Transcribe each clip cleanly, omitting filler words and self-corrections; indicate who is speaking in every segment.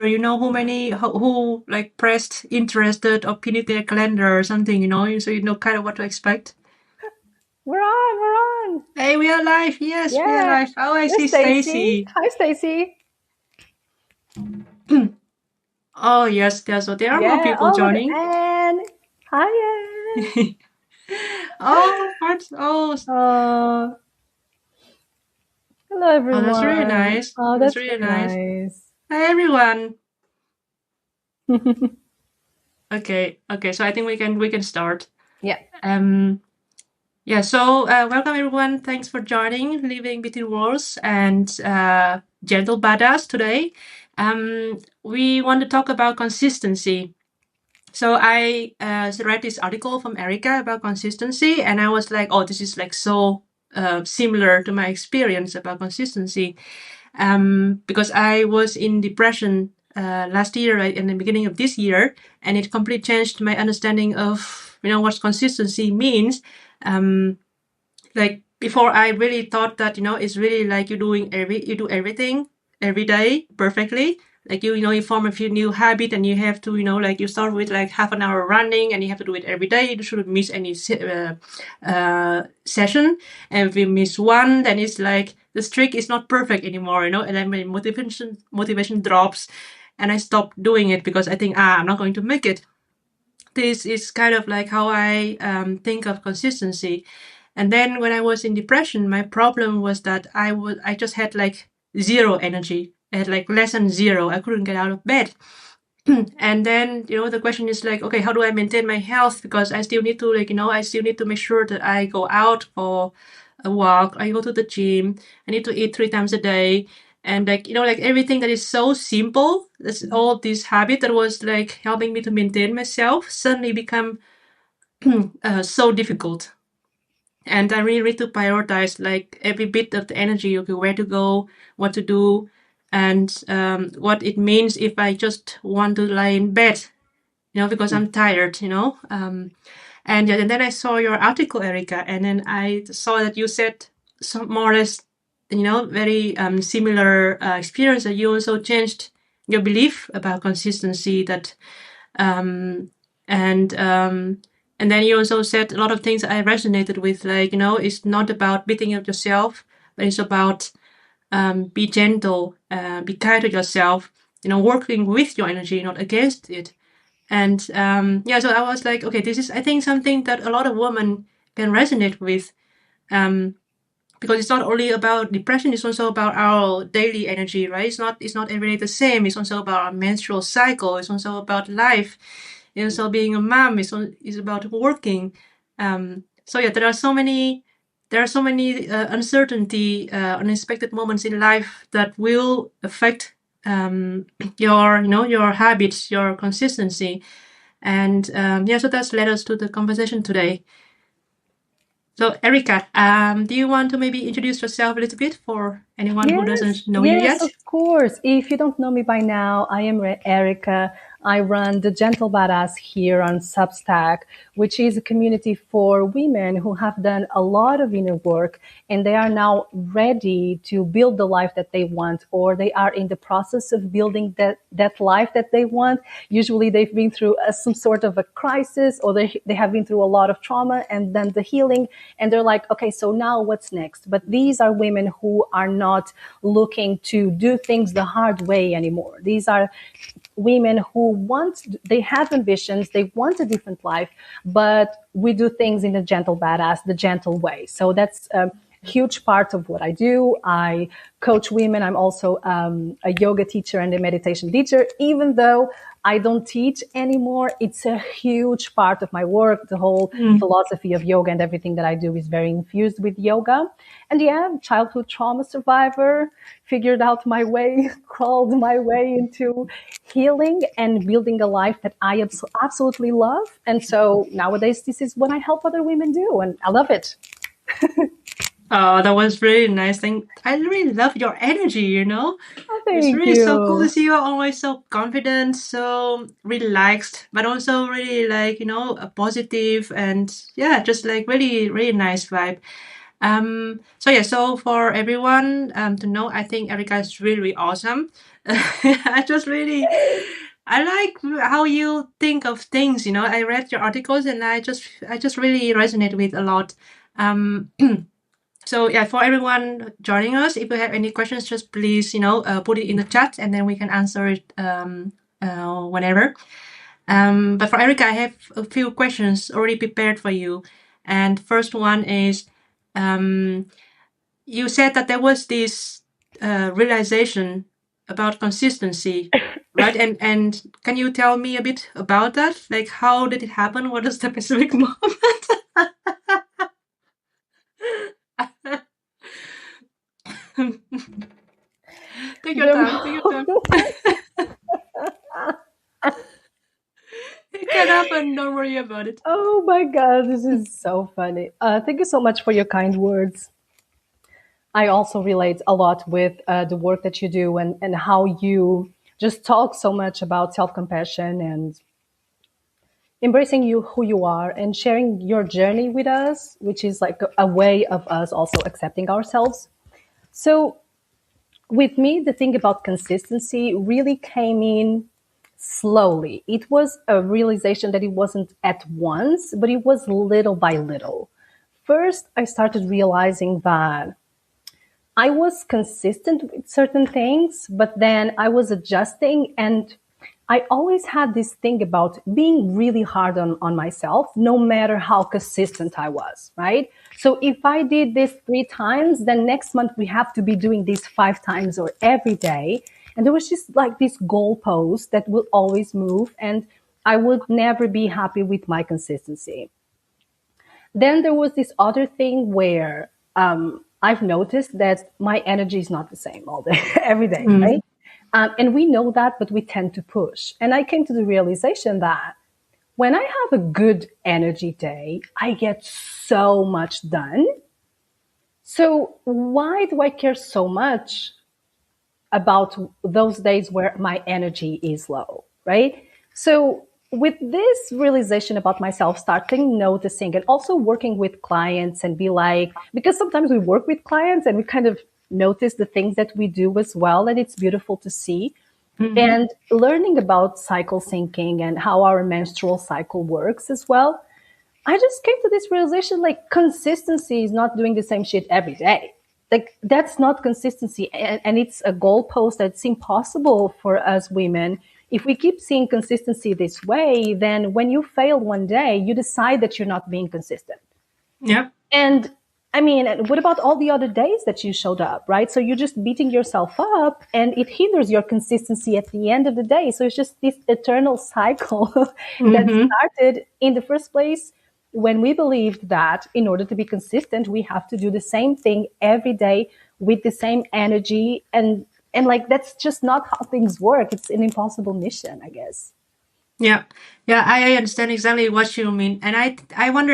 Speaker 1: you know who like pressed interested or pinned their calendar or something, so you know kind of what to expect.
Speaker 2: We're on. We're on.
Speaker 1: Hey, we are live. Yes, we are
Speaker 2: Yeah.
Speaker 1: live. Oh, I
Speaker 2: There's
Speaker 1: see
Speaker 2: Stacy.
Speaker 1: Stacy.
Speaker 2: Hi, Stacy.
Speaker 1: Oh, yes, so there are more
Speaker 2: Yeah.
Speaker 1: people
Speaker 2: Oh, look at
Speaker 1: joining.
Speaker 2: Anne. Hi, Anne.
Speaker 1: Oh, what? Oh,
Speaker 2: Uh, hello,
Speaker 1: oh, that's really
Speaker 2: everyone.
Speaker 1: nice.
Speaker 2: Oh,
Speaker 1: That's
Speaker 2: that's
Speaker 1: really
Speaker 2: very
Speaker 1: nice.
Speaker 2: nice.
Speaker 1: Hi, everyone. Okay. So I think we can start.
Speaker 2: Yeah.
Speaker 1: Um, yeah. So welcome everyone. Thanks for joining Living Between Worlds and Gentle Badass today. We want to talk about consistency. So I read this article from Erika about consistency, and I was like, oh, this is like so similar to my experience about consistency. Because I was in depression last year, right, in the beginning of this year, and it completely changed my understanding of what consistency means. Like before, I really thought that it's really like you do everything every day perfectly. Like you form a few new habit, and you have to like you start with like half an hour running, and you have to do it every day. You shouldn't miss any session. And if you miss one, then it's like the streak is not perfect anymore. And then my motivation drops, and I stop doing it because I think I'm not going to make it. This is kind of like how I think of consistency. And then when I was in depression, my problem was that I just had like zero energy. I had like less than zero. I couldn't get out of bed. And then the question is like, okay, how do I maintain my health? Because I still need to I still need to make sure that I go out for a walk. I go to the gym. I need to eat 3 times a day. And like everything that is so simple, that's all this habit that was like helping me to maintain myself suddenly become so difficult. And I really need to prioritize like every bit of the energy. Okay, where to go, what to do, and what it means if I just want to lie in bed, because I'm tired. And yeah, and then I saw your article, Erika, and then I saw that you said some more or less, very similar experience, that you also changed your belief about consistency. That um, and um, and then you also said a lot of things I resonated with, like it's not about beating up yourself, but it's about be gentle, be kind to yourself, working with your energy, not against it. And yeah, so I was like, okay, this is I think something that a lot of women can resonate with. Um, because it's not only about depression, it's also about our daily energy, right? It's not every day the same. It's also about our menstrual cycle. It's also about life. It's also being a mom. It's about working. So yeah, there are so many uncertainty, unexpected moments in life that will affect your habits, your consistency. And yeah, so that's led us to the conversation today. So, Erika, do you want to maybe introduce yourself a little bit for anyone who
Speaker 2: Yes,
Speaker 1: doesn't know you
Speaker 2: yes,
Speaker 1: yet?
Speaker 2: of course. If you don't know me by now, I am Erica. I run the Gentle Badass here on Substack, which is a community for women who have done a lot of inner work and they are now ready to build the life that they want, or they are in the process of building that life that they want. Usually they've been through some sort of a crisis, or they have been through a lot of trauma and then the healing, and they're like, okay, so now what's next? But these are women who are not looking to do things the hard way anymore. These are women who they have ambitions, they want a different life, but we do things in the gentle badass, the gentle way. So that's a huge part of what I do. I coach women. I'm also a yoga teacher and a meditation teacher. Even though I don't teach anymore, it's a huge part of my work. The whole
Speaker 1: Mm.
Speaker 2: philosophy of yoga and everything that I do is very infused with yoga. And yeah, childhood trauma survivor, figured out my way, crawled my way into healing and building a life that I absolutely love. And so nowadays, this is what I help other women do, and I love it.
Speaker 1: Oh, that was really nice. I really love your energy.
Speaker 2: Oh,
Speaker 1: It's
Speaker 2: thank
Speaker 1: really so cool to
Speaker 2: you.
Speaker 1: see you always so confident, so relaxed, but also really like, positive and yeah, just like really, really nice vibe. So for everyone to know, I think Erika is really, really awesome. I just really, I like how you think of things. I read your articles and I just really resonate with a lot. Um, so yeah, for everyone joining us, if you have any questions, just please, put it in the chat and then we can answer it whenever. But for Erika, I have a few questions already prepared for you. And first one is, you said that there was this realization about consistency, right? And can you tell me a bit about that? Like, how did it happen? What is the specific moment? Take your
Speaker 2: The
Speaker 1: time. Take your time. It can happen. Don't worry about it.
Speaker 2: Oh my God, this is so funny. Thank you so much for your kind words. I also relate a lot with the work that you do and how you just talk so much about self compassion and embracing you who you are and sharing your journey with us, which is like a way of us also accepting ourselves. So, with me, the thing about consistency really came in slowly. It was a realization that it wasn't at once, but it was little by little. First, I started realizing that I was consistent with certain things, but then I was adjusting, and I always had this thing about being really hard on myself, no matter how consistent I was, right? So if I did this 3 times, then next month we have to be doing this 5 times or every day. And there was just like this goalpost that would always move, and I would never be happy with my consistency. Then there was this other thing where I've noticed that my energy is not the same all day, every day, right? And we know that, but we tend to push. And I came to the realization that when I have a good energy day, I get so much done. So why do I care so much about those days where my energy is low, right? So with this realization about myself, starting noticing and also working with clients and be like, because sometimes we work with clients and we kind of notice the things that we do as well, and it's beautiful to see. And learning about cycle syncing and how our menstrual cycle works as well, I just came to this realization like consistency is not doing the same shit every day. Like that's not consistency. And it's a goalpost that's impossible for us women. If we keep seeing consistency this way, then when you fail one day, you decide that you're not being consistent.
Speaker 1: Yeah.
Speaker 2: And I mean, what about all the other days that you showed up, right? So you're just beating yourself up and it hinders your consistency at the end of the day. So it's just this eternal cycle that started in the first place when we believed that in order to be consistent, we have to do the same thing every day with the same energy. And like, that's just not how things work. It's an impossible mission, I guess.
Speaker 1: Yeah, yeah, I understand exactly what you mean, and I wonder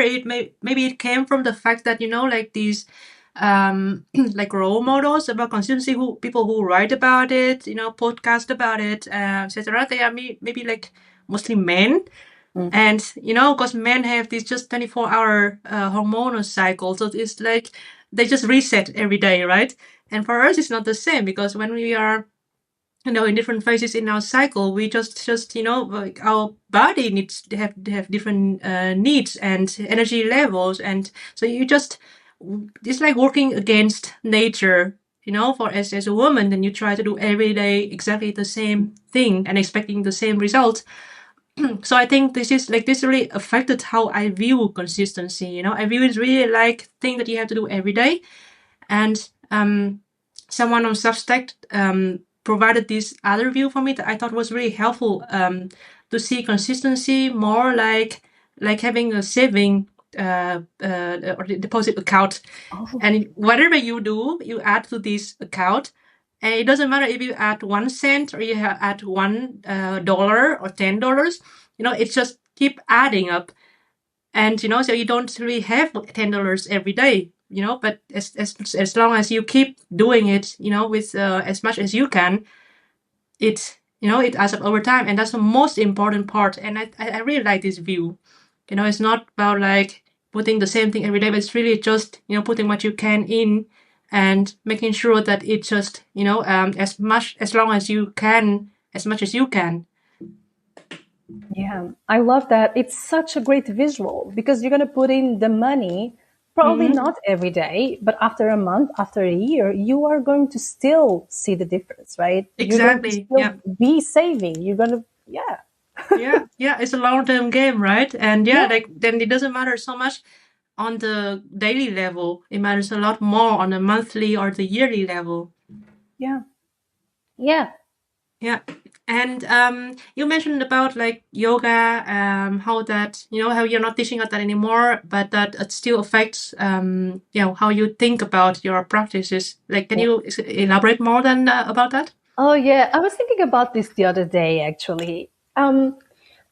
Speaker 1: maybe it came from the fact that like these like role models about consistency, who people who write about it, podcast about it, etc. They are maybe like mostly men, and because men have this just 24-hour hormonal cycle, so it's like they just reset every day, right? And for us, it's not the same because when we are in different phases in our cycle, we just like our body needs to have different needs and energy levels, and so it's like working against nature. For as a woman, then you try to do every day exactly the same thing and expecting the same result. So I think this really affected how I view consistency. I view it really like thing that you have to do every day, and someone on Substack provided this other view for me that I thought was really helpful, to see consistency more like having a saving or deposit account. And whatever you do, you add to this account. And it doesn't matter if you add 1 cent or you add $1 or $10. It's just keep adding up. And so you don't really have $10 every day. But as long as you keep doing it, with as much as you can, it adds up over time, and that's the most important part. And I really like this view. It's not about like putting the same thing every day, but it's really just, putting what you can in and making sure that it just, as long as you can, as much as you can.
Speaker 2: Yeah, I love that. It's such a great visual because you're going to put in the money, probably not every day, but after a month, after a year, you are going to still see the difference, right? You're going to
Speaker 1: Exactly.
Speaker 2: still
Speaker 1: Yeah.
Speaker 2: be saving. You're going to, yeah.
Speaker 1: Yeah. It's a long-term game, right? And
Speaker 2: Yeah.
Speaker 1: like then it doesn't matter so much on the daily level. It matters a lot more on the monthly or the yearly level.
Speaker 2: Yeah. Yeah.
Speaker 1: Yeah. And you mentioned about like yoga, how that, how you're not teaching at that anymore, but that it still affects, how you think about your practices. Like, can
Speaker 2: Yeah.
Speaker 1: you elaborate more than about that?
Speaker 2: Oh, yeah. I was thinking about this the other day, actually.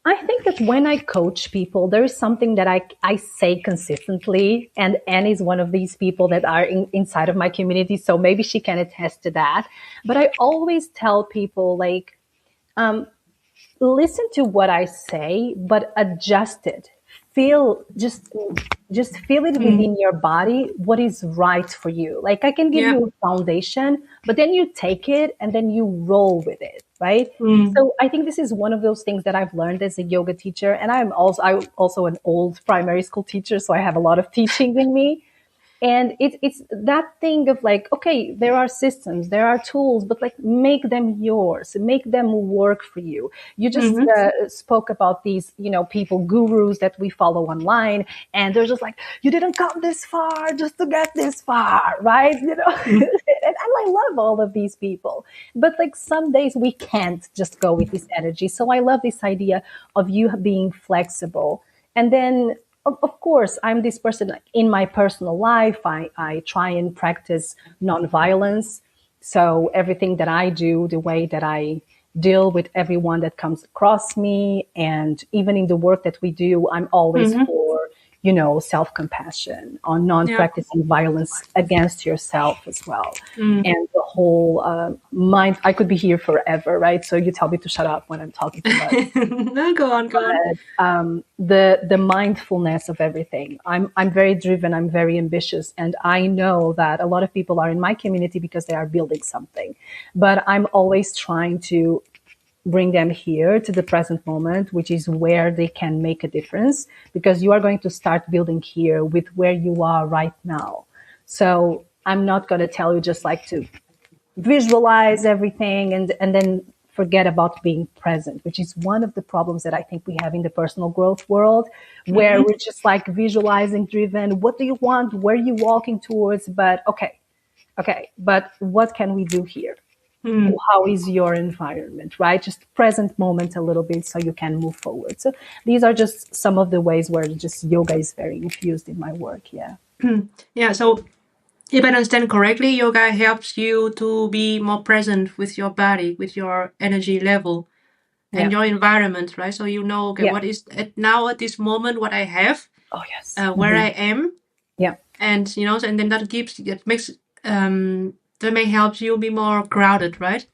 Speaker 2: I think that when I coach people, there is something that I say consistently, and Anne is one of these people that are inside of my community, so maybe she can attest to that. But I always tell people, like, listen to what I say, but adjust it. Feel just feel it within your body what is right for you. Like I can give
Speaker 1: Yeah.
Speaker 2: you a foundation, but then you take it and then you roll with it, right?
Speaker 1: Mm.
Speaker 2: So I think this is one of those things that I've learned as a yoga teacher, and I'm also an old primary school teacher, so I have a lot of teaching in me. And it's that thing of like, okay, there are systems, there are tools, but like make them yours, make them work for you. You just
Speaker 1: Mm-hmm.
Speaker 2: spoke about these, people, gurus that we follow online, and they're just like, you didn't come this far just to get this far, right?
Speaker 1: Mm.
Speaker 2: And I love all of these people, but like some days we can't just go with this energy. So I love this idea of you being flexible. And then of course, I'm this person like, in my personal life. I try and practice nonviolence. So everything that I do, the way that I deal with everyone that comes across me, and even in the work that we do, I'm always
Speaker 1: Mm-hmm.
Speaker 2: for, self-compassion, on
Speaker 1: Yeah.
Speaker 2: non-practicing violence against yourself as well.
Speaker 1: Mm.
Speaker 2: And the whole mind, I could be here forever, right? So you tell me to shut up when I'm talking too much.
Speaker 1: No, go on, go on.
Speaker 2: The mindfulness of everything. I'm very driven. I'm very ambitious, and I know that a lot of people are in my community because they are building something. But I'm always trying to bring them here to the present moment, which is where they can make a difference, because you are going to start building here with where you are right now. So I'm not going to tell you just like to visualize everything and then forget about being present, which is one of the problems that I think we have in the personal growth world, where
Speaker 1: Mm-hmm.
Speaker 2: we're just like visualizing driven. What do you want? Where are you walking towards? But okay, but what can we do here?
Speaker 1: Mm.
Speaker 2: How is your environment, right? Just present moment a little bit so you can move forward. So these are just some of the ways where just yoga is very infused in my work. Yeah.
Speaker 1: Yeah. So if I understand correctly, yoga helps you to be more present with your body, with your energy level and
Speaker 2: Yeah.
Speaker 1: your environment, right? So okay,
Speaker 2: Yeah.
Speaker 1: what is at this moment, what I have,
Speaker 2: Oh, yes.
Speaker 1: where I am,
Speaker 2: Yeah.
Speaker 1: and and then that makes that may help you be more grounded, right?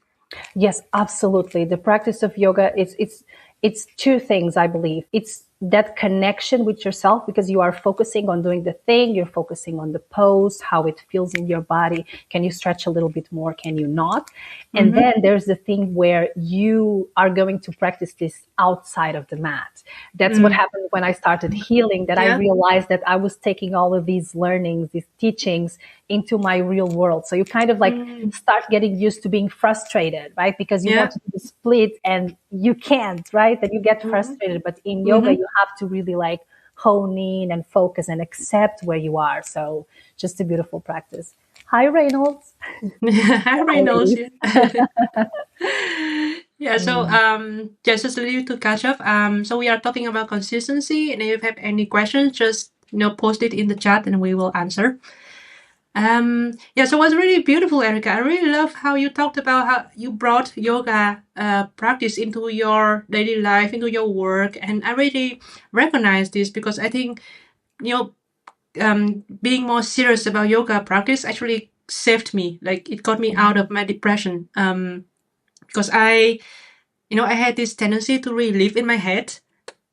Speaker 2: Yes, absolutely. The practice of yoga, it's two things, I believe. It's that connection with yourself because you are focusing on doing the thing, you're focusing on the pose, how it feels in your body. Can you stretch a little bit more? Can you not? And
Speaker 1: Mm-hmm.
Speaker 2: then there's the thing where you are going to practice this outside of the mat. That's what
Speaker 1: Mm.
Speaker 2: happened when I started healing, that I
Speaker 1: Yeah.
Speaker 2: realized that I was taking all of these learnings, these teachings into my real world. So you kind of like
Speaker 1: Mm.
Speaker 2: start getting used to being frustrated, right? Because you want
Speaker 1: Yeah.
Speaker 2: to do the split and you can't, right? That you get
Speaker 1: Mm-hmm.
Speaker 2: frustrated. But in yoga,
Speaker 1: Mm-hmm.
Speaker 2: you have to really like hone in and focus and accept where you are. So just a beautiful practice. Hi, Reynolds.
Speaker 1: Everybody
Speaker 2: Hi,
Speaker 1: knows
Speaker 2: ladies.
Speaker 1: you. Yeah, so just a little to catch up. So we are talking about consistency, and if you have any questions, just post it in the chat and we will answer. Yeah, so it was really beautiful, Erica. I really love how you talked about how you brought yoga practice into your daily life, into your work, and I really recognize this because I think you know being more serious about yoga practice actually saved me. Like it got me out of my depression. Because I had this tendency to really live in my head,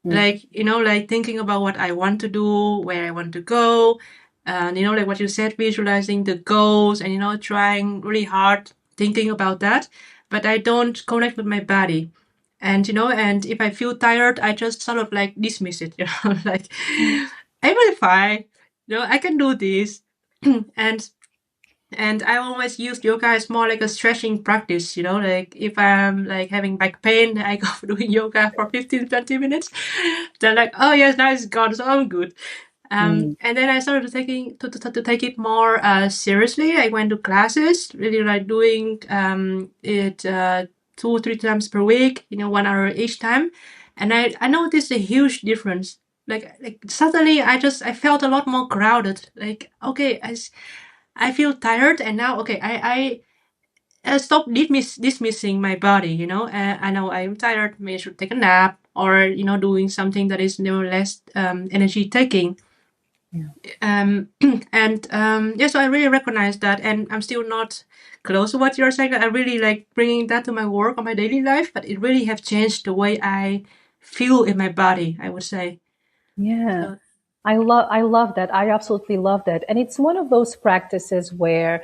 Speaker 1: Like, like thinking about what I want to do, where I want to go, and, like what you said, visualizing the goals and, trying really hard thinking about that. But I don't connect with my body. And, and if I feel tired, I just sort of like dismiss it, like, I'm really fine, I can do this. and and I always use yoga as more like a stretching practice, like if I'm like having back pain, I go for doing yoga for 15, 20 minutes. Then like, oh yes, now it's gone, so I'm good. And then I started to take it more seriously. I went to classes, really like doing it 2 or 3 times per week, 1 hour each time. And I noticed a huge difference. Like suddenly I felt a lot more grounded. Like, okay, I feel tired, and now okay, I stop dismissing my body. I know I'm tired. Maybe I should take a nap, or doing something that is less energy taking.
Speaker 2: Yeah.
Speaker 1: And so I really recognize that, and I'm still not close to what you're saying. I really like bringing that to my work or my daily life, but it really have changed the way I feel in my body, I would say.
Speaker 2: Yeah.
Speaker 1: So.
Speaker 2: I love that. I absolutely love that. And it's one of those practices where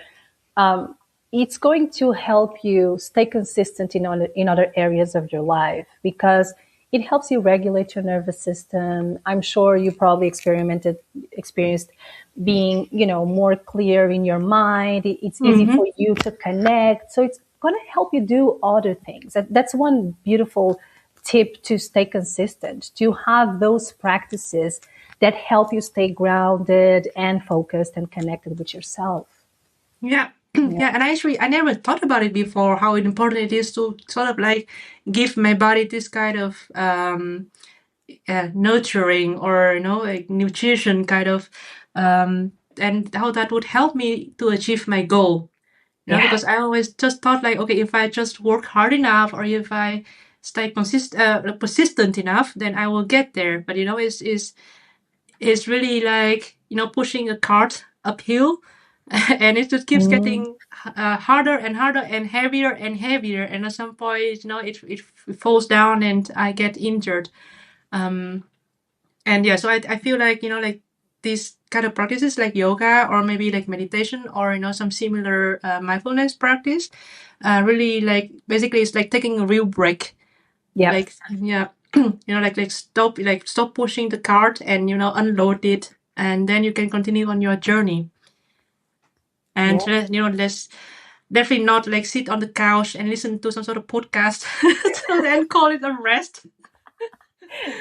Speaker 2: um, it's going to help you stay consistent in other areas of your life because it helps you regulate your nervous system. I'm sure you probably experienced being, more clear in your mind. It's easy
Speaker 1: Mm-hmm.
Speaker 2: for you to connect. So it's going to help you do other things. That's one beautiful tip to stay consistent, to have those practices that help you stay grounded and focused and connected with yourself.
Speaker 1: Yeah.
Speaker 2: Yeah.
Speaker 1: Yeah, and I never thought about it before, how important it is to sort of like give my body this kind of nurturing, or like nutrition kind of, and how that would help me to achieve my goal.
Speaker 2: Yeah.
Speaker 1: Because I always just thought like, okay, if I just work hard enough, or if I stay persistent enough, then I will get there. But it's really like, pushing a cart uphill, and it just keeps
Speaker 2: Mm,
Speaker 1: getting harder and harder and heavier and heavier. And at some point, it falls down and I get injured. Um, and yeah, so I feel like, like these kind of practices like yoga, or maybe like meditation, or, some similar mindfulness practice, really like basically it's like taking a real break.
Speaker 2: yep.
Speaker 1: Like, yeah, stop pushing the cart, and unload it, and then you can continue on your journey. And
Speaker 2: Yeah.
Speaker 1: let's definitely not like sit on the couch and listen to some sort of podcast to then call it a rest.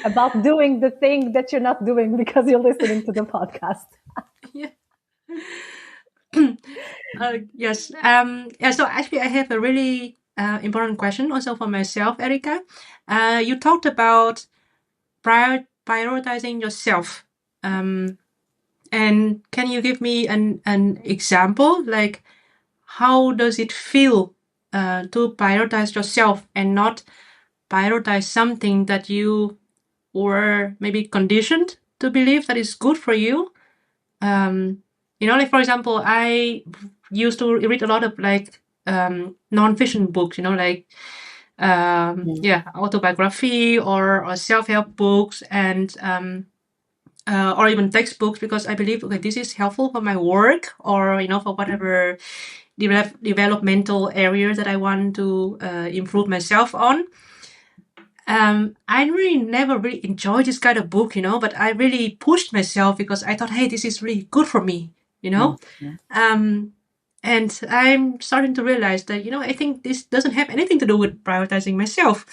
Speaker 2: About doing the thing that you're not doing because you're listening to the podcast.
Speaker 1: Yeah. Yes. Yeah. So actually, I have a really important question also for myself, Erika. You talked about prioritizing yourself. And can you give me an example? Like, how does it feel to prioritize yourself and not prioritize something that you were maybe conditioned to believe that is good for you? Like for example, I used to read a lot of like non-fiction books, like
Speaker 2: Mm.
Speaker 1: yeah, autobiography, or self-help books, and or even textbooks, because I believe, okay, this is helpful for my work, or for whatever developmental areas that I want to improve myself on. I really never really enjoyed this kind of book, but I really pushed myself because I thought, hey, this is really good for me, you
Speaker 2: Mm.
Speaker 1: know.
Speaker 2: Mm.
Speaker 1: Um, and I'm starting to realize that, I think this doesn't have anything to do with prioritizing myself,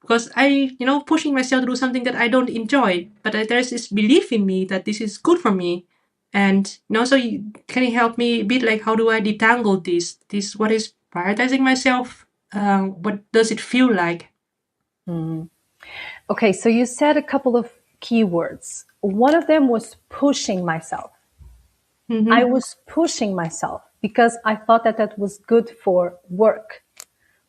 Speaker 1: because I, pushing myself to do something that I don't enjoy, but there's this belief in me that this is good for me. And, so can you help me a bit, like, how do I detangle this, what is prioritizing myself? What does it feel like?
Speaker 2: Mm. Okay, so you said a couple of keywords. One of them was pushing myself. I
Speaker 1: Mm-hmm.
Speaker 2: was pushing myself because I thought that that was good for work.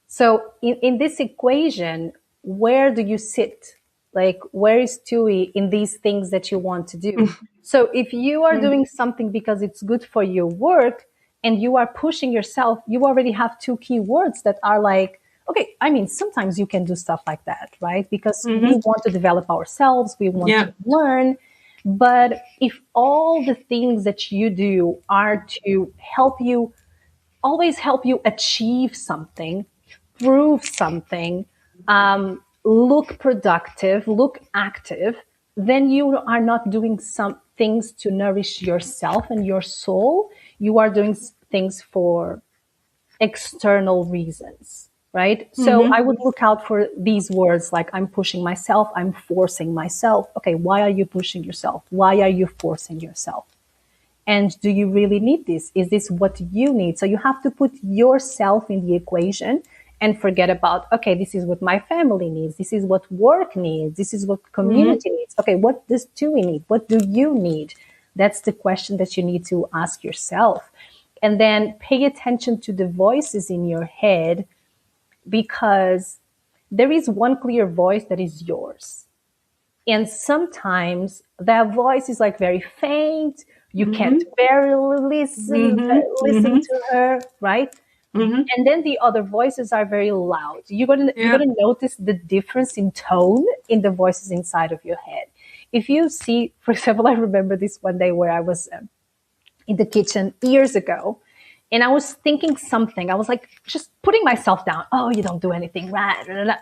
Speaker 2: So in this equation, where do you sit? Like, where is TUI in these things that you want to do? So if you are doing something because it's good for your work and you are pushing yourself, you already have two key words that are like, okay, I mean, sometimes you can do stuff like that, right? Because we
Speaker 1: Mm-hmm.
Speaker 2: want to develop ourselves, we want
Speaker 1: Yeah.
Speaker 2: to learn. But if all the things that you do are to help you, always help you achieve something, prove something, look productive, look active, then you are not doing some things to nourish yourself and your soul. You are doing things for external reasons, right? So
Speaker 1: Mm-hmm.
Speaker 2: I would look out for these words like I'm pushing myself, I'm forcing myself. Okay, why are you pushing yourself? Why are you forcing yourself? And do you really need this? Is this what you need? So you have to put yourself in the equation and forget about, okay, this is what my family needs. This is what work needs. This is what
Speaker 1: Mm-hmm.
Speaker 2: community needs. Okay, what do we need? What do you need? That's the question that you need to ask yourself. And then pay attention to the voices in your head, because there is one clear voice that is yours. And sometimes that voice is like very faint. You can't
Speaker 1: Mm-hmm.
Speaker 2: barely listen
Speaker 1: Mm-hmm.
Speaker 2: to her, right?
Speaker 1: Mm-hmm.
Speaker 2: And then the other voices are very loud. You're gonna
Speaker 1: Yeah.
Speaker 2: notice the difference in tone in the voices inside of your head. If you see, for example, I remember this one day where I was in the kitchen years ago, and I was thinking something. I was like just putting myself down. Oh, you don't do anything right.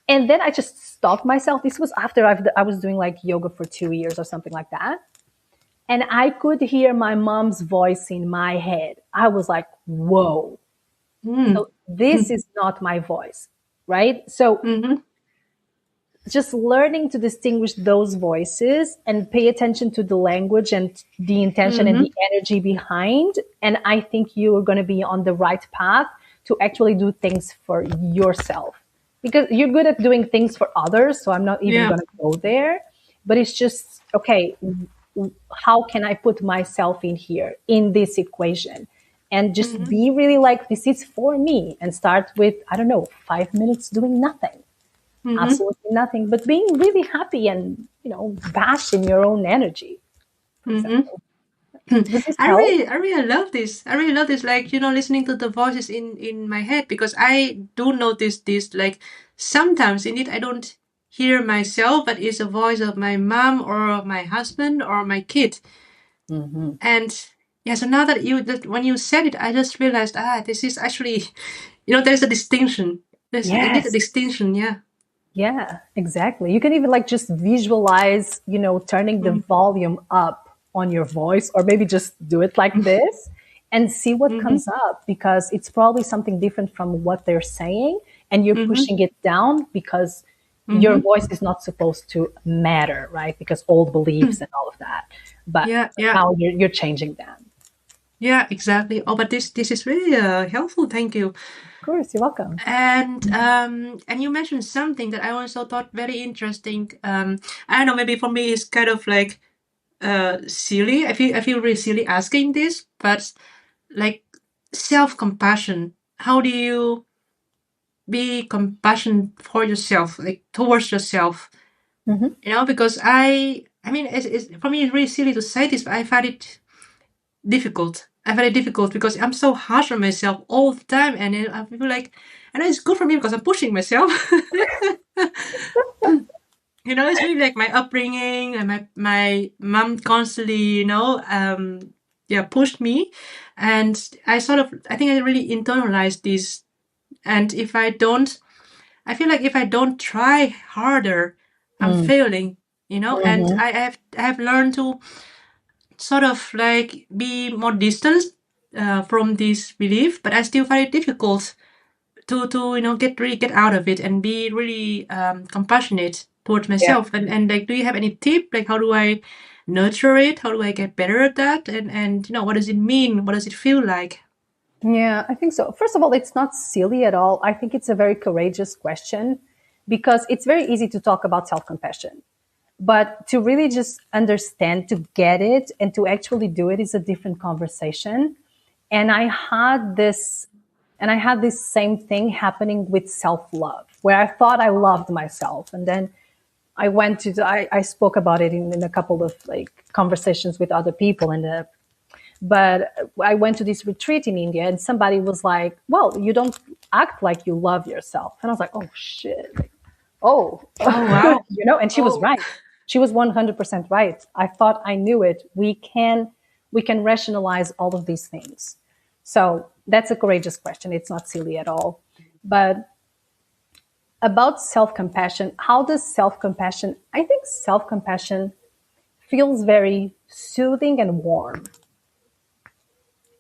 Speaker 2: And then I just stopped myself. This was after I was doing like yoga for 2 years or something like that. And I could hear my mom's voice in my head. I was like, whoa,
Speaker 1: Mm-hmm.
Speaker 2: so this is not my voice, right? So
Speaker 1: Mm-hmm.
Speaker 2: just learning to distinguish those voices and pay attention to the language and the intention and
Speaker 1: Mm-hmm.
Speaker 2: the energy behind. And I think you're going to be on the right path to actually do things for yourself, because you're good at doing things for others. So I'm not even
Speaker 1: Yeah.
Speaker 2: going to go there, but it's just, okay, how can I put myself in here in this equation? And just
Speaker 1: Mm-hmm.
Speaker 2: be really like, this is for me, and start with, I don't know, 5 minutes doing nothing,
Speaker 1: Mm-hmm.
Speaker 2: absolutely nothing, but being really happy and, bash in your own energy, for
Speaker 1: Mm-hmm.
Speaker 2: example. Does this
Speaker 1: I
Speaker 2: help?
Speaker 1: really, I really love this. I really love this. Like, listening to the voices in my head, because I do notice this. Like, sometimes indeed I don't hear myself, but it's a voice of my mom or of my husband or my kid.
Speaker 2: Hmm.
Speaker 1: And yeah, so now that when you said it, I just realized, this is actually, there's a distinction. There's indeed a
Speaker 2: Yes.
Speaker 1: distinction. Yeah.
Speaker 2: Yeah, exactly. You can even like just visualize, turning the
Speaker 1: Mm-hmm.
Speaker 2: volume up on your voice, or maybe just do it like this and see what
Speaker 1: Mm-hmm.
Speaker 2: comes up, because it's probably something different from what they're saying, and you're
Speaker 1: Mm-hmm.
Speaker 2: pushing it down because your
Speaker 1: Mm-hmm.
Speaker 2: voice is not supposed to matter, right? Because old beliefs and all of that. But
Speaker 1: Yeah. Yeah.
Speaker 2: now you're changing them.
Speaker 1: Yeah. Exactly. Oh, but this is really helpful. Thank you.
Speaker 2: Of course, you're welcome.
Speaker 1: And you mentioned something that I also thought very interesting. I don't know, maybe for me it's kind of like silly. I feel really silly asking this, but like self-compassion. How do you be compassionate for yourself, like towards yourself?
Speaker 2: Hmm.
Speaker 1: Because I mean, for me it's really silly to say this, but I find it difficult. I find it difficult because I'm so harsh on myself all the time, and I feel like, I know it's good for me because I'm pushing myself. It's really like my upbringing, and my mom constantly, yeah, pushed me, and I think I really internalized this. And if I don't, I feel like if I don't try harder, I'm failing. And
Speaker 2: Hmm.
Speaker 1: I have learned to sort of like be more distant from this belief, but I still find it difficult to get out of it and be really compassionate towards
Speaker 2: Yeah.
Speaker 1: myself. And like, do you have any tip, like how do I nurture it, how do I get better at that, and what does it mean, what does it feel like?
Speaker 2: Yeah, I think so. First of all, it's not silly at all. I think it's a very courageous question, because it's very easy to talk about self compassion. But to really just understand, to get it, and to actually do it is a different conversation. And I had this same thing happening with self love, where I thought I loved myself. And then I spoke about it in a couple of like conversations with other people. But I went to this retreat in India, and somebody was like, well, you don't act like you love yourself. And I was like, oh shit. Oh,
Speaker 1: Oh wow.
Speaker 2: and she was
Speaker 1: Oh.
Speaker 2: right. She was 100% right. I thought I knew it. We can rationalize all of these things. So that's a courageous question. It's not silly at all. But about self-compassion, how does self-compassion, I think self-compassion feels very soothing and warm.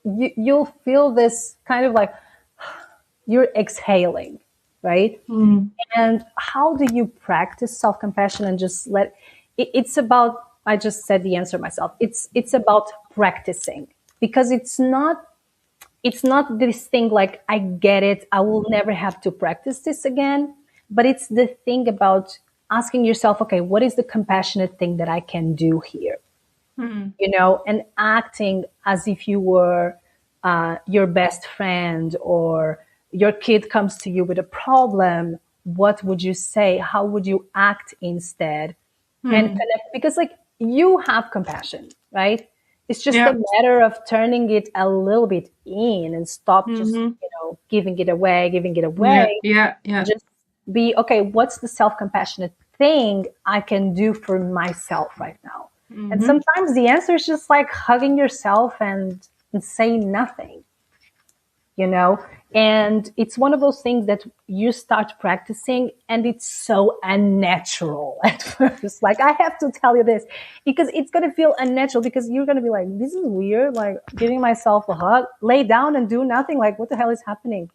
Speaker 2: You'll feel this kind of like you're exhaling, right?
Speaker 1: Mm.
Speaker 2: And how do you practice self-compassion and just it's about, I just said the answer myself. It's about practicing, because it's not this thing like I get it, I will never have to practice this again, but it's the thing about asking yourself, okay, what is the compassionate thing that I can do here?
Speaker 1: Mm.
Speaker 2: And acting as if you were your best friend, or your kid comes to you with a problem. What would you say? How would you act instead? And
Speaker 1: Mm.
Speaker 2: connect, because like you have compassion, right? It's just a
Speaker 1: Yeah.
Speaker 2: matter of turning it a little bit in and stop just,
Speaker 1: Mm-hmm.
Speaker 2: giving it
Speaker 1: Yeah.
Speaker 2: away.
Speaker 1: Yeah. Yeah.
Speaker 2: Just be okay, what's the self-compassionate thing I can do for myself right now? And
Speaker 1: Mm-hmm.
Speaker 2: sometimes the answer is just like hugging yourself and saying nothing, you know and it's one of those things that you start practicing, and it's so unnatural at first. Like, I have to tell you this, because it's going to feel unnatural, because you're going to be like, this is weird, like giving myself a hug, lay down and do nothing, like what the hell is happening?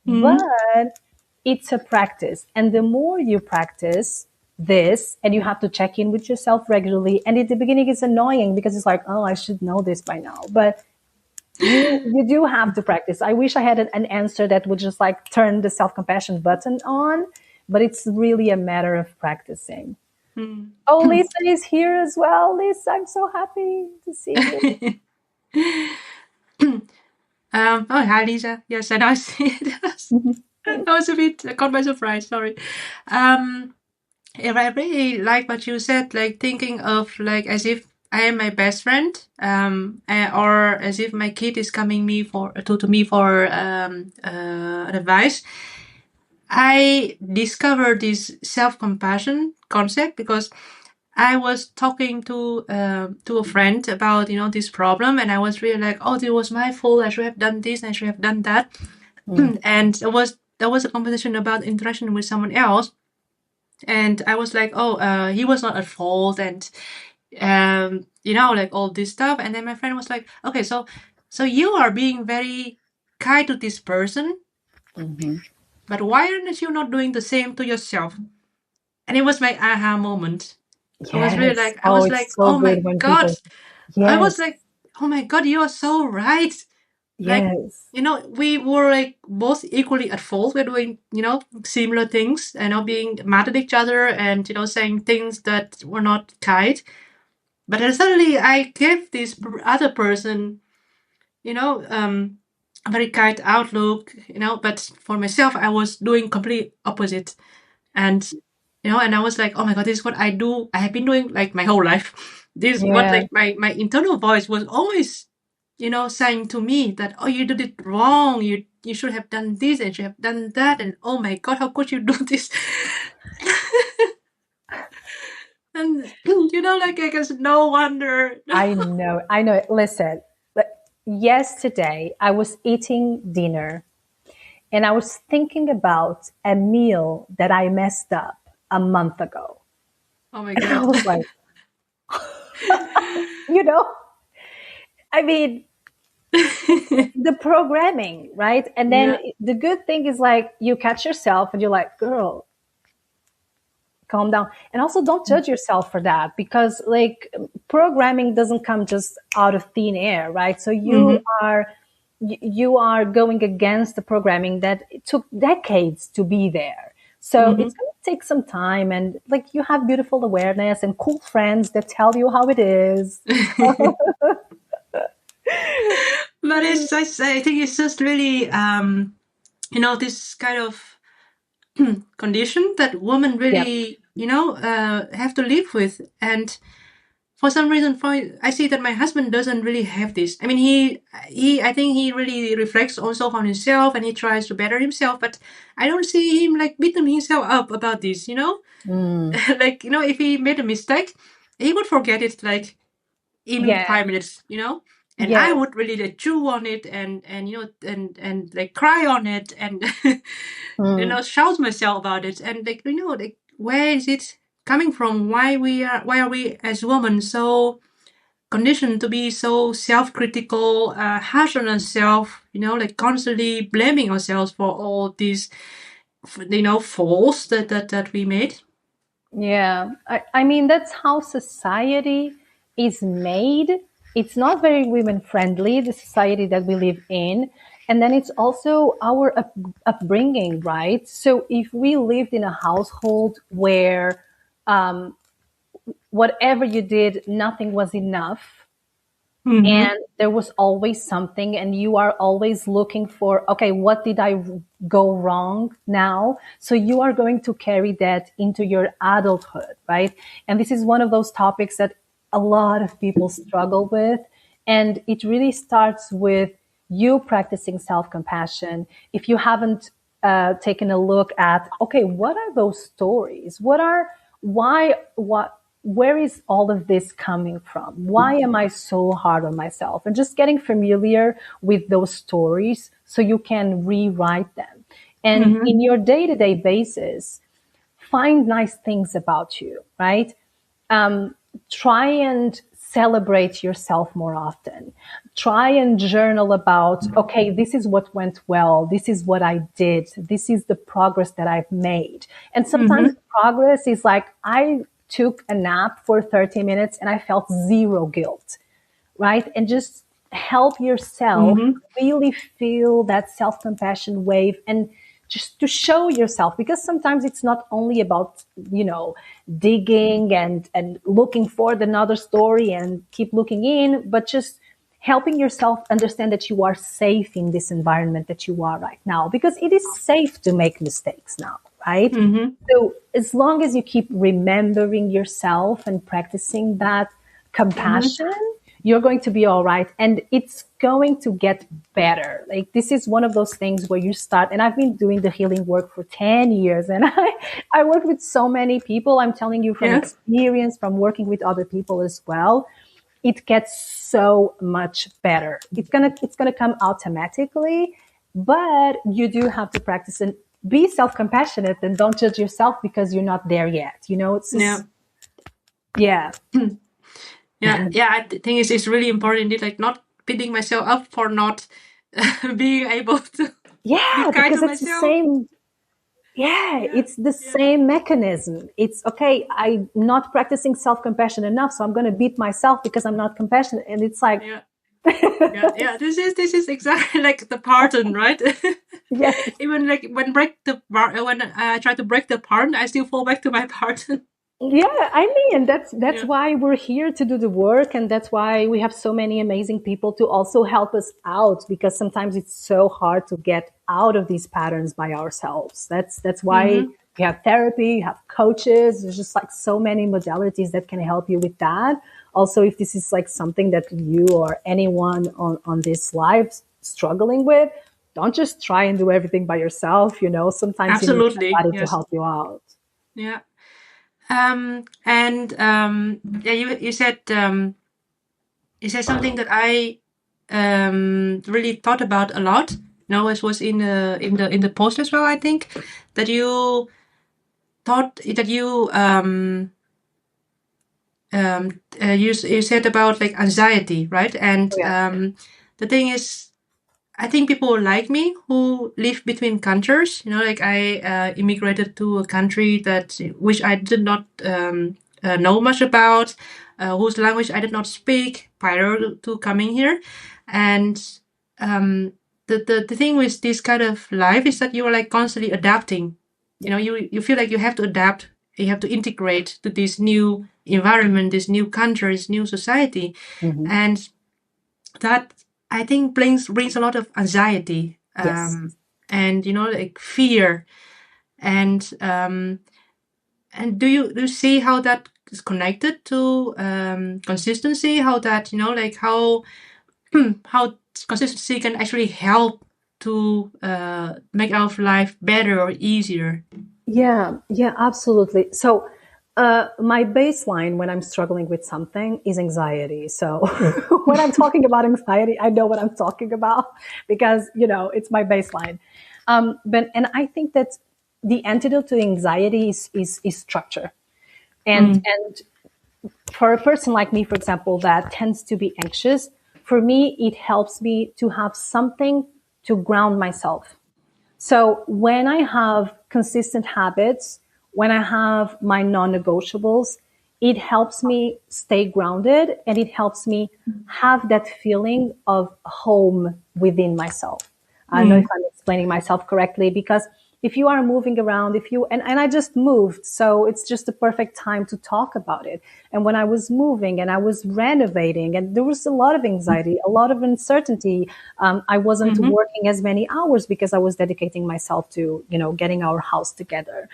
Speaker 1: Mm-hmm.
Speaker 2: But it's a practice, and the more you practice this, and you have to check in with yourself regularly, and at the beginning it's annoying because it's like, oh, I should know this by now, but you do have to practice. I wish I had an answer that would just like turn the self-compassion button on, but it's really a matter of practicing.
Speaker 1: Mm.
Speaker 2: Oh, Lisa is here as well. Lisa, I'm so happy to see you.
Speaker 1: Oh, hi, Lisa. Yes, and I see it. I was a bit caught by surprise. Sorry. I really like what you said, like thinking of like as if I am my best friend, or as if my kid is coming me for to me for advice. I discovered this self-compassion concept because I was talking to a friend about this problem, and I was really like, oh, it was my fault. I should have done this. I should have done that.
Speaker 2: Mm.
Speaker 1: And there was a conversation about interaction with someone else, and I was like, oh, he was not at fault, and like all this stuff. And then my friend was like, okay, so you are being very kind to this person,
Speaker 2: Mm-hmm.
Speaker 1: but why aren't you not doing the same to yourself? And it was my aha moment.
Speaker 2: Yes.
Speaker 1: I
Speaker 2: Oh,
Speaker 1: was
Speaker 2: it's
Speaker 1: like,
Speaker 2: so
Speaker 1: oh my
Speaker 2: good when
Speaker 1: god.
Speaker 2: people.
Speaker 1: I was
Speaker 2: Yes.
Speaker 1: like, oh my god, you are so right. Like,
Speaker 2: Yes.
Speaker 1: we were like both equally at fault. We're doing, similar things, being mad at each other and, saying things that were not kind. But then suddenly I gave this other person, a very kind outlook, but for myself, I was doing complete opposite. And, and I was like, oh my God, this is what I have been doing like my whole life. This is what
Speaker 2: Yeah.
Speaker 1: like my internal voice was always, saying to me that, oh, you did it wrong. You should have done this and you should have done that. And oh my God, how could you do this? And, like, I guess no wonder.
Speaker 2: I know. I know. Listen, yesterday I was eating dinner, and I was thinking about a meal that I messed up a month ago.
Speaker 1: Oh my
Speaker 2: And I
Speaker 1: God.
Speaker 2: was like, you know, I mean, the programming, right? And then
Speaker 1: Yeah.
Speaker 2: the good thing is like you catch yourself and you're like, girl, calm down. And also don't judge yourself for that, because like programming doesn't come just out of thin air, right? So
Speaker 1: Mm-hmm.
Speaker 2: you are going against the programming that it took decades to be there. So
Speaker 1: Mm-hmm.
Speaker 2: it's going to take some time, and like you have beautiful awareness and cool friends that tell you how it is.
Speaker 1: But I think it's just really, this kind of condition that women
Speaker 2: Yep.
Speaker 1: really, have to live with. And for some reason, I see that my husband doesn't really have this. I mean, I think he really reflects also on himself and he tries to better himself. But I don't see him like beating himself up about this.
Speaker 2: Mm.
Speaker 1: Like if he made a mistake, he would forget it like in
Speaker 2: Yeah.
Speaker 1: 5 minutes. And I
Speaker 2: Yes.
Speaker 1: would really like chew on it and and like cry on it and
Speaker 2: Mm.
Speaker 1: shout myself about it and like like where is it coming from? Why are we as women so conditioned to be so self-critical, harsh on ourselves, like constantly blaming ourselves for all these, faults that we made.
Speaker 2: Yeah, I mean, that's how society is made. It's not very women friendly, the society that we live in. And then it's also our upbringing, right? So if we lived in a household where whatever you did, nothing was enough,
Speaker 1: Mm-hmm.
Speaker 2: and there was always something, and you are always looking for, okay, what did I go wrong now? So you are going to carry that into your adulthood, right? And this is one of those topics that a lot of people struggle with, and it really starts with you practicing self-compassion. If you haven't taken a look at, okay, what are those stories, what where is all of this coming from? Why am I so hard on myself? And just getting familiar with those stories so you can rewrite them. And
Speaker 1: Mm-hmm.
Speaker 2: in your day to day basis, find nice things about you, right? Try and celebrate yourself more often. Try and journal about, okay, this is what went well. This is what I did. This is the progress that I've made. And sometimes
Speaker 1: Mm-hmm.
Speaker 2: progress is like, I took a nap for 30 minutes and I felt zero guilt, right? And just help yourself
Speaker 1: Mm-hmm.
Speaker 2: really feel that self compassion wave and just to show yourself, because sometimes it's not only about, digging and looking for another story and keep looking in, but just helping yourself understand that you are safe in this environment that you are right now, because it is safe to make mistakes now, right?
Speaker 1: Mm-hmm.
Speaker 2: So as long as you keep remembering yourself and practicing that
Speaker 1: Mm-hmm.
Speaker 2: compassion, you're going to be all right. And it's going to get better. Like, this is one of those things where you start, and I've been doing the healing work for 10 years and I work with so many people. I'm telling you from
Speaker 1: Yeah.
Speaker 2: experience, from working with other people as well. It gets so much better. It's gonna come automatically, but you do have to practice and be self-compassionate and don't judge yourself because you're not there yet. It's
Speaker 1: Yeah.
Speaker 2: just, yeah.
Speaker 1: Yeah. Yeah. I think it's really important indeed, like not beating myself up for not being able to be
Speaker 2: Yeah,
Speaker 1: kind to
Speaker 2: because it's the
Speaker 1: myself.
Speaker 2: same. Yeah,
Speaker 1: Yeah.
Speaker 2: it's the
Speaker 1: Yeah.
Speaker 2: same mechanism. It's okay, I'm not practicing self-compassion enough, so I'm going to beat myself because I'm not compassionate. And it's like,
Speaker 1: Yeah. Yeah, yeah. This is exactly like the pattern, right?
Speaker 2: yes.
Speaker 1: Even like when I try to break the pattern, I still fall back to my pattern.
Speaker 2: Yeah, I mean, that's
Speaker 1: Yeah.
Speaker 2: why we're here to do the work, and that's why we have so many amazing people to also help us out, because sometimes it's so hard to get out of these patterns by ourselves. That's why
Speaker 1: Mm-hmm.
Speaker 2: we have therapy, you have coaches. There's just like so many modalities that can help you with that. Also, if this is like something that you or anyone on this live struggling with, don't just try and do everything by yourself. Sometimes you need
Speaker 1: Absolutely.
Speaker 2: somebody to
Speaker 1: Yes.
Speaker 2: help you out.
Speaker 1: Yeah. And yeah, you said something that I really thought about a lot. It was in the post as well. I think that you thought that you said about like anxiety, right? And
Speaker 2: Oh, yeah.
Speaker 1: the thing is, I think people like me who live between countries. Like I immigrated to a country which I did not know much about, whose language I did not speak prior to coming here, and um, the thing with this kind of life is that you are like constantly adapting. You feel like you have to adapt, you have to integrate to this new environment, this new country, this new society,
Speaker 2: Mhm.
Speaker 1: and that I think brings a lot of anxiety,
Speaker 2: Yes.
Speaker 1: and like fear, and do you see how that is connected to consistency, how that, like how consistency can actually help to make our life better or easier.
Speaker 2: Yeah, absolutely. So, my baseline when I'm struggling with something is anxiety. So, when I'm talking about anxiety, I know what I'm talking about because, it's my baseline. And I think that the antidote to anxiety is structure. And for a person like me, for example, that tends to be anxious, for me, it helps me to have something to ground myself. So when I have consistent habits, when I have my non-negotiables, it helps me stay grounded and it helps me have that feeling of home within myself. I don't know if I'm explaining myself correctly because if you are moving around, and I just moved, so it's just the perfect time to talk about it. And when I was moving and I was renovating, and there was a lot of anxiety, a lot of uncertainty. I wasn't working as many hours because I was dedicating myself to, getting our house together.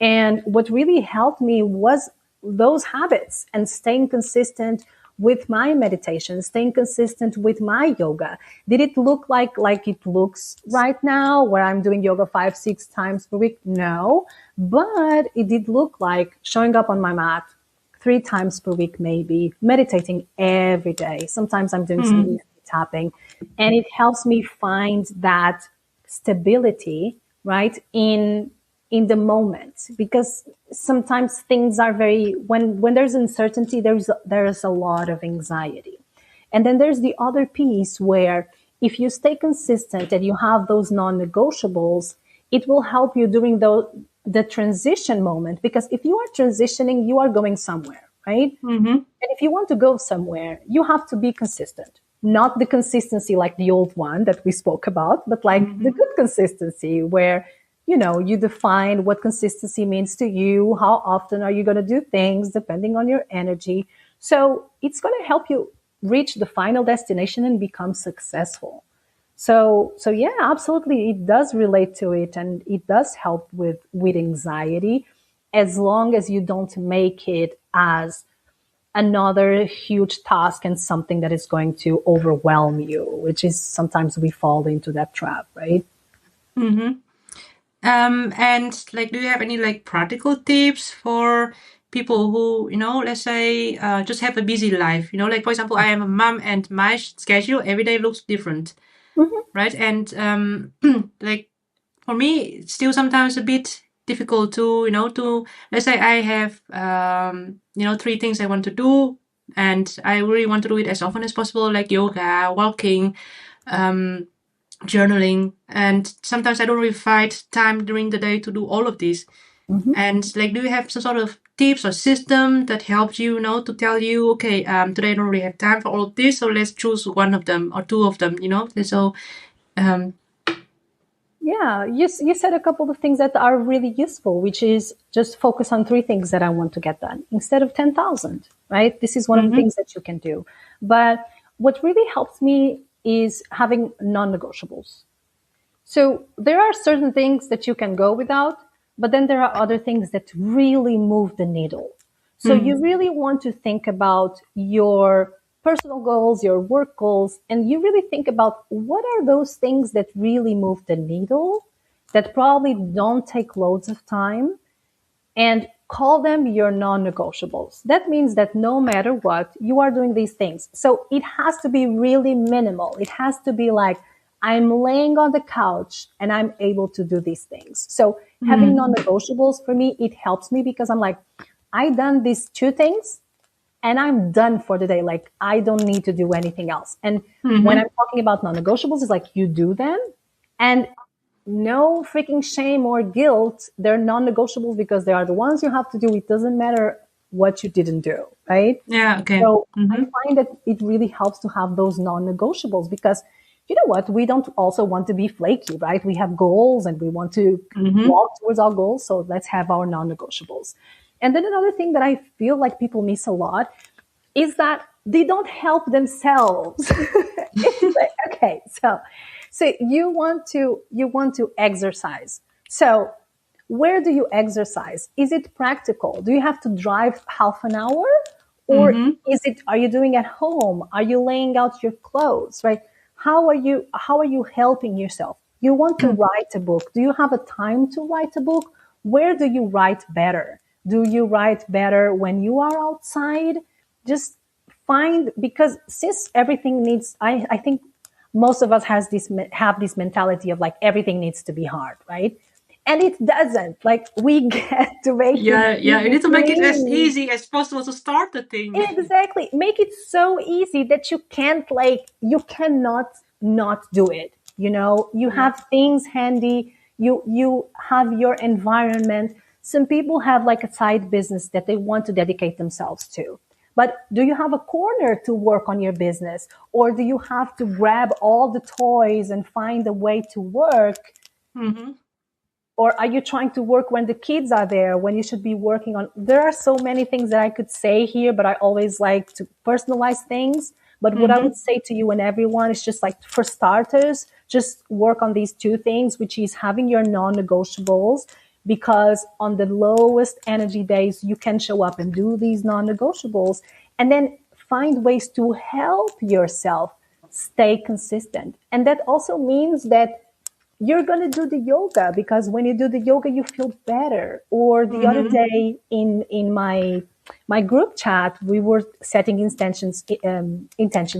Speaker 2: And what really helped me was those habits and staying consistent with my meditation, staying consistent with my yoga. Did it look like it looks right now where I'm doing yoga 5-6 times per week? No, but it did look like showing up on my mat 3 times per week, maybe meditating every day. Sometimes I'm doing some easy tapping, and it helps me find that stability, right, in the moment, because sometimes things are very, when there's uncertainty, there's a lot of anxiety. And then there's the other piece where if you stay consistent and you have those non-negotiables, it will help you during the transition moment, because if you are transitioning, you are going somewhere, right? And if you want to go somewhere, you have to be consistent. Not the consistency like the old one that we spoke about, but like the good consistency where, you define what consistency means to you. How often are you going to do things depending on your energy? So it's going to help you reach the final destination and become successful. So yeah, absolutely. It does relate to it, and it does help with anxiety, as long as you don't make it as another huge task and something that is going to overwhelm you, which is sometimes we fall into that trap, right?
Speaker 1: And like, do you have any like practical tips for people who, let's say, just have a busy life? Like for example, I am a mom and my schedule every day looks different, right? And like for me, it's still sometimes a bit difficult to, let's say I have, 3 things I want to do, and I really want to do it as often as possible, like yoga, walking, journaling, and sometimes I don't really find time during the day to do all of these. And like, do you have some sort of tips or system that helps you, to tell you, okay, today I don't really have time for all of this, so let's choose one of them or 2 of them, And so
Speaker 2: Yeah, you said a couple of things that are really useful, which is just focus on 3 things that I want to get done instead of 10,000, right? This is one of the things that you can do. But what really helps me is having non-negotiables. So there are certain things that you can go without, but then there are other things that really move the needle. So you really want to think about your personal goals, your work goals, and you really think about what are those things that really move the needle, that probably don't take loads of time, and call them your non-negotiables. That means that no matter what, you are doing these things. So it has to be really minimal. It has to be like, I'm laying on the couch and I'm able to do these things. So having non-negotiables, for me, it helps me because I'm like, I done these 2 things and I'm done for the day. Like, I don't need to do anything else. And when I'm talking about non-negotiables, it's like you do them and no freaking shame or guilt. They're non-negotiables because they are the ones you have to do. It doesn't matter what you didn't do, right?
Speaker 1: yeah, okay.
Speaker 2: So I find that it really helps to have those non-negotiables because you know what? We don't also want to be flaky, right? We have goals and we want to walk towards our goals. So let's have our non-negotiables. And then another thing that I feel like people miss a lot is that they don't help themselves. It's like, okay, so you want to exercise. So Where do you exercise? Is it practical? Do you have to drive half an hour? Or
Speaker 1: Mm-hmm.
Speaker 2: are you doing at home? Are you laying out your clothes, right? How are you helping yourself? You want to write a book. Do you have a time to write a book? Where do you write better? Do you write better when you are outside? Just find, because since everything needs, I think most of us have this mentality of like everything needs to be hard, right? And it doesn't. Like we get to make it
Speaker 1: Yeah, yeah. You
Speaker 2: easy,
Speaker 1: need to make it as
Speaker 2: please.
Speaker 1: easy as possible to start the thing.
Speaker 2: Exactly. Make it so easy that you cannot not do it. You
Speaker 1: Yeah.
Speaker 2: have things handy. You have your environment. Some people have like a side business that they want to dedicate themselves to. But do you have a corner to work on your business? Or do you have to grab all the toys and find a way to work?
Speaker 1: Mm-hmm.
Speaker 2: Or are you trying to work when the kids are there, when you should be working on? There are so many things that I could say here, but I always like to personalize things. But what I
Speaker 1: Mm-hmm.
Speaker 2: would say to you and everyone is just like, for starters, just work on these two things, which is having your non-negotiables, because on the lowest energy days you can show up and do these non-negotiables, and then find ways to help yourself stay consistent. And that also means that you're going to do the yoga, because when you do the yoga you feel better. Or the other
Speaker 1: Mm-hmm.
Speaker 2: day in my group chat, we were setting intentions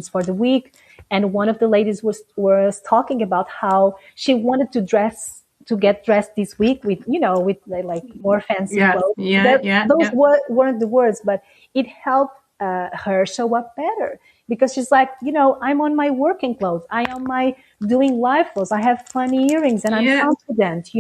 Speaker 2: for the week, and one of the ladies was talking about how she wanted to get dressed this week with, with like more fancy
Speaker 1: Yeah,
Speaker 2: clothes.
Speaker 1: yeah, yeah,
Speaker 2: Those
Speaker 1: yeah.
Speaker 2: weren't the words, but it helped her show up better, because she's like, I'm on my working clothes, I am my doing live clothes, I have funny earrings, and I'm
Speaker 1: Yeah.
Speaker 2: confident.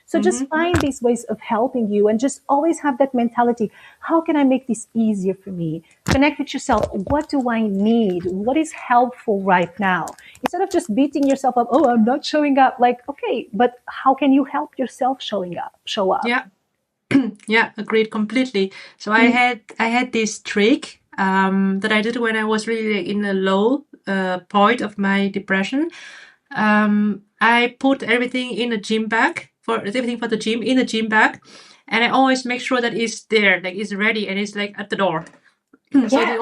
Speaker 2: So just
Speaker 1: Mm-hmm.
Speaker 2: find these ways of helping you, and just always have that mentality. How can I make this easier for me? Connect with yourself. What do I need? What is helpful right now? Instead of just beating yourself up, oh, I'm not showing up. Like, okay, but how can you help yourself show up?
Speaker 1: Yeah. Yeah, agreed completely. So I
Speaker 2: Mm.
Speaker 1: had this trick that I did when I was really in a low point of my depression. I put everything in a gym bag, for everything for the gym in a gym bag, and I always make sure that it's there, like it's ready and it's like at the door. So
Speaker 2: Yeah.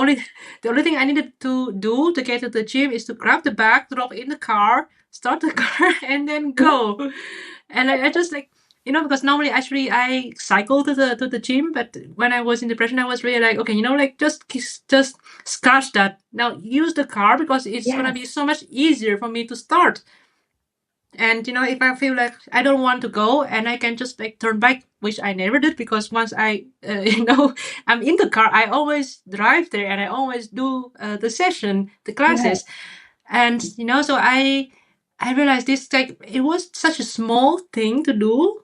Speaker 1: the only thing I needed to do to get to the gym is to grab the bag, drop it in the car, start the car, and then go. And I just like, because normally actually I cycle to the gym, but when I was in depression, I was really like, okay, like just scratch that. Now use the car because it's gonna be
Speaker 2: Yes.
Speaker 1: so much easier for me to start. And if I feel like I don't want to go, and I can just like turn back, which I never did, because once I, I'm in the car, I always drive there and I always do the session, the
Speaker 2: Yes.
Speaker 1: classes, and so I realized this, like, it was such a small thing to do,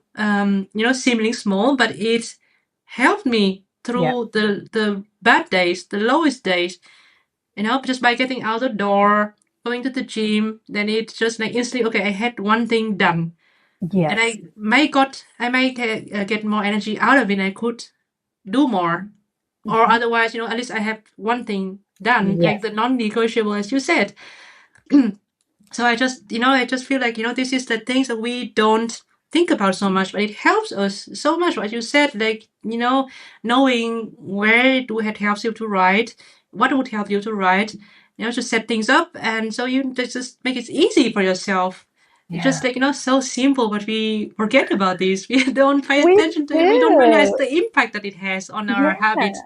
Speaker 1: seemingly small, but it helped me
Speaker 2: Yeah.
Speaker 1: through the bad days, the lowest days, just by getting out the door, going to the gym. Then it's just like instantly, okay, I had one thing done, and
Speaker 2: Yes.
Speaker 1: I might get more energy out of it. I could do more, or
Speaker 2: Mhm.
Speaker 1: otherwise, at least I have one thing done, like
Speaker 2: Yes.
Speaker 1: the non-negotiable, as you said. So I just feel like, this is the things that we don't think about so much, but it helps us so much. What you said, like, knowing where it would helps you to write, what would help you to write, to set things up. And so you just make it easy for yourself. It's just
Speaker 2: Yeah.
Speaker 1: like, so simple, but we forget about this. We don't pay
Speaker 2: We
Speaker 1: attention to it. We don't realize
Speaker 2: do.
Speaker 1: the impact that it has on our
Speaker 2: Yeah.
Speaker 1: habits.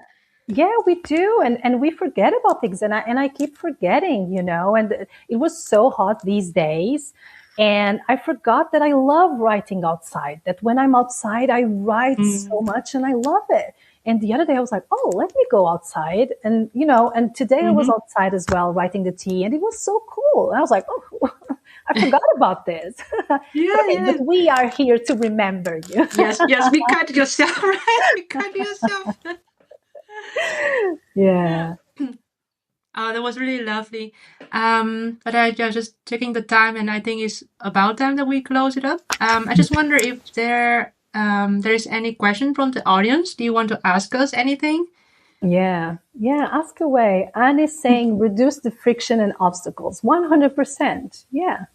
Speaker 2: Yeah, we do. And we forget about things, and I keep forgetting. And it was so hot these days, and I forgot that I love writing outside. That when I'm outside I write so
Speaker 1: Mm.
Speaker 2: much and I love it. And the other day I was like, "Oh, let me go outside." And today I was
Speaker 1: Hmm.
Speaker 2: outside as well writing the tea, and it was so cool. And I was like, "Oh, I forgot about this." But
Speaker 1: Yeah,
Speaker 2: okay, but
Speaker 1: yeah.
Speaker 2: we are here to remember you.
Speaker 1: Yes, yes, be kind to yourself, right? Be kind to yourself. Yeah.
Speaker 2: Yeah.
Speaker 1: Oh, that was really lovely. But I just taking the time, and I think it's about time that we close it up. I just wonder if there is any question from the audience. Do you want to ask us anything?
Speaker 2: Yeah, yeah, ask away. Anne is saying reduce the friction and obstacles. 100%. Yeah.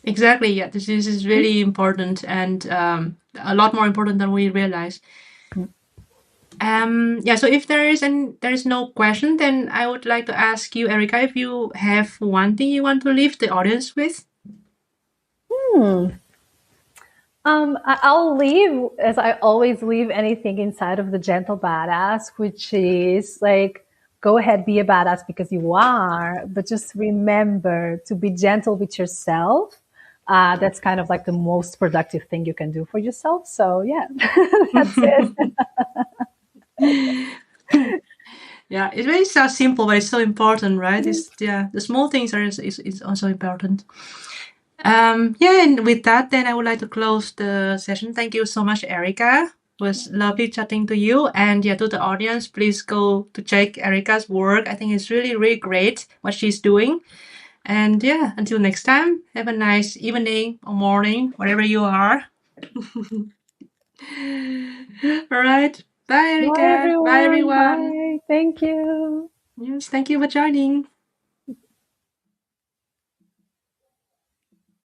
Speaker 1: Exactly. Yeah, this is really important and a lot more important than we realize. Yeah. So if there is no question, then I would like to ask you, Erika, if you have one thing you want to leave the audience with.
Speaker 2: Hmm. I'll leave, as I always leave anything inside of the gentle badass, which is like, go ahead, be a badass because you are, but just remember to be gentle with yourself. That's kind of like the most productive thing you can do for yourself. So yeah, that's it.
Speaker 1: Yeah, it really sounds simple, but it's so important, right?
Speaker 2: Mhm.
Speaker 1: It's yeah, the small things are is also important. Yeah, and with that, then I would like to close the session. Thank you so much, Erica. It was lovely chatting to you. And yeah, to the audience, please go to check Erica's work. I think it's really, really great what she's doing. And yeah, until next time, have a nice evening or morning, wherever you are. All right. Bye,
Speaker 2: Bye,
Speaker 1: Erica. Bye,
Speaker 2: everyone.
Speaker 1: everyone.
Speaker 2: Bye. Thank you.
Speaker 1: Yes, thank you for joining.